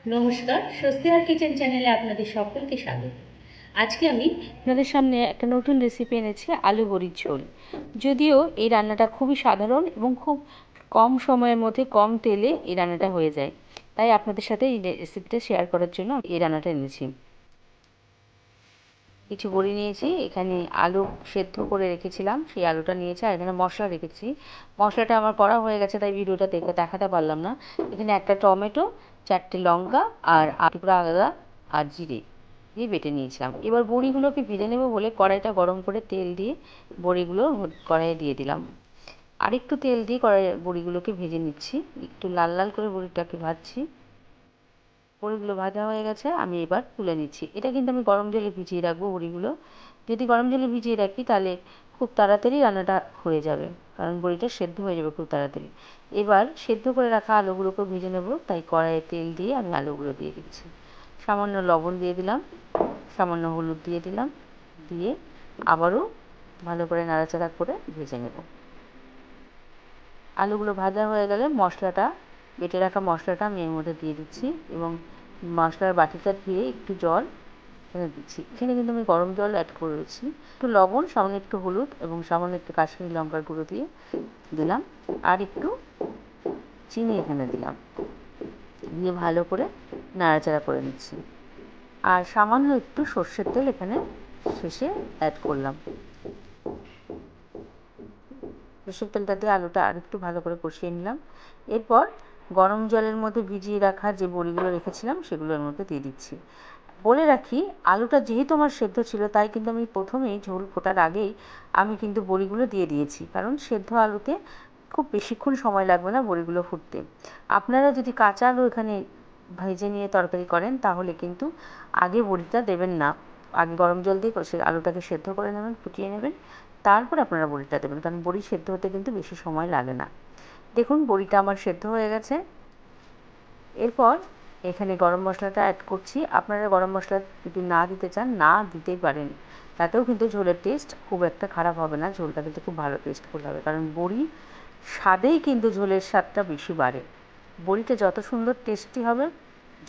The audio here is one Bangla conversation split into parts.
নমস্কার, স্বস্তিহার কিচেন চ্যানেলে আপনাদের সকলকে স্বাগত। আজকে আমি আপনাদের সামনে একটা নতুন রেসিপি এনেছি, আলু বড়ির ঝোল। যদিও এই রান্নাটা খুবই সাধারণ এবং খুব কম সময়ের মধ্যে কম তেলে এই রান্নাটা হয়ে যায়, তাই আপনাদের সাথে এই রেসিপিটা শেয়ার করার জন্য এই রান্নাটা এনেছি। কিছু বড়ি নিয়েছি, এখানে আলু সেদ্ধ করে রেখেছিলাম সেই আলুটা নিয়েছি, আর এখানে মশলা রেখেছি। মশলাটা আমার করা হয়ে গেছে তাই ভিডিওটা দেখাতে পারলাম না। এখানে একটা টমেটো, 4টে লঙ্কা আর টুকরা আদা আর জিরে দিয়ে বেটে নিয়েছিলাম। এবার বড়িগুলোকে ভেজে নেব বলে কড়াইটা গরম করে তেল দিয়ে বড়িগুলো কড়াইয়ে দিয়ে দিলাম। আরেকটু তেল দিয়ে বড়িগুলোকে ভেজে নিচ্ছি, একটু লাল লাল করে বড়িটাকে ভাজছি। বড়িগুলো ভাজা হয়ে গেছে, আমি এবার তুলে নিচ্ছি। এটা কিন্তু আমি গরম জলে ভিজিয়ে রাখবো বড়িগুলো। যদি গরম জলে ভিজিয়ে রাখি তাহলে খুব তাড়াতাড়ি রান্নাটা হয়ে যাবে, কারণ বড়িটা সেদ্ধ হয়ে যাবে খুব তাড়াতাড়ি। এবার সেদ্ধ করে রাখা আলুগুলোকে ভেজে নেব, তাই কড়াইয়ে তেল দিয়ে আমি আলুগুলো দিয়ে দিচ্ছি। সামান্য লবণ দিয়ে দিলাম, সামান্য হলুদ দিয়ে দিলাম, দিয়ে আবারও ভালো করে নাড়াচাড়া করে ভেজে নেব। আলুগুলো ভাজা হয়ে গেলে বেটে রাখা মশলাটা আমি এর মধ্যে দিয়ে দিচ্ছি এবং মশলার বাটিটা ধুয়ে একটু জল এখানে দিচ্ছি। এখানে কিন্তু আমি গরম জল অ্যাড করেছি। একটু লবণ, সামান্য একটু হলুদ এবং সামান্য একটু কাশ্মীরি লঙ্কার গুঁড়ো দিয়ে দিলাম, আর একটু চিনি এখানে দিলাম, দিয়ে ভালো করে নাড়াচাড়া করে নিচ্ছি। আর সামান্য একটু সর্ষের তেল এখানে শেষে অ্যাড করলাম। সর্ষের তেলটা দিয়ে আলুটা আরেকটু ভালো করে কষিয়ে নিলাম। এরপর গরম জলের মধ্যে ভিজিয়ে রাখা যে বড়িগুলো রেখেছিলাম সেগুলো এর মধ্যে দিয়ে দিচ্ছি। বলে রাখি, আলুটা যেহেতু আমার সেদ্ধ ছিল তাই কিন্তু আমি প্রথমেই ঝোল ফোটার আগেই আমি কিন্তু বড়িগুলো দিয়ে দিয়েছি, কারণ সেদ্ধ আলুতে খুব বেশিক্ষণ সময় লাগবে না বড়িগুলো ফুটতে। আপনারা যদি কাঁচা আলু এখানে ভেজে নিয়ে তরকারি করেন তাহলে কিন্তু আগে বড়িটা দেবেন না, আগে গরম জল দিয়ে আলুটাকে সেদ্ধ করে নেবেন, ফুটিয়ে নেবেন, তারপর আপনারা বড়িটা দেবেন, কারণ বড়ি সেদ্ধ হতে কিন্তু বেশি সময় লাগে না। দেখুন বড়িটা আমার সেদ্ধ হয়ে গেছে। এরপর এখানে গরম মশলাটা অ্যাড করছি। আপনারা গরম মশলা যদি না দিতে চান না দিতেই পারেন, তাতেও কিন্তু ঝোলের টেস্ট খুব একটা খারাপ হবে না, ঝোলটা কিন্তু খুব ভালো টেস্টফুল হবে, কারণ বড়ি স্বাদেই কিন্তু ঝোলের স্বাদটা বেশি বাড়ে। বড়িটা যত সুন্দর টেস্টি হবে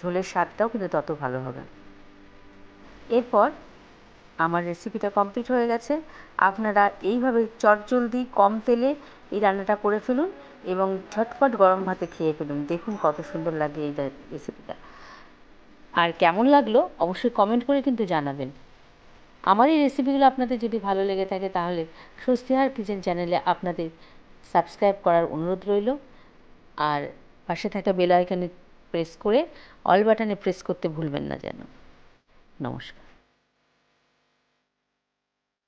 ঝোলের স্বাদটাও কিন্তু তত ভালো হবে। এরপর আমার রেসিপিটা কমপ্লিট হয়ে গেছে। আপনারা এইভাবে চটজলদি কম তেলে এই রান্নাটা করে ফেলুন এবং ঝটপট গরম ভাতে খেয়ে ফেলুন। দেখুন কত সুন্দর লাগে এই রেসিপিটা। আর কেমন লাগলো অবশ্যই কমেন্ট করে কিন্তু জানাবেন। আমার এই রেসিপিগুলো আপনাদের যদি ভালো লেগে থাকে তাহলে স্বস্তিহার কিচেন চ্যানেলে আপনাদের সাবস্ক্রাইব করার অনুরোধ রইল, আর পাশে থাকা বেল আইকনে প্রেস করে অল বাটনে প্রেস করতে ভুলবেন না যেন। নমস্কার।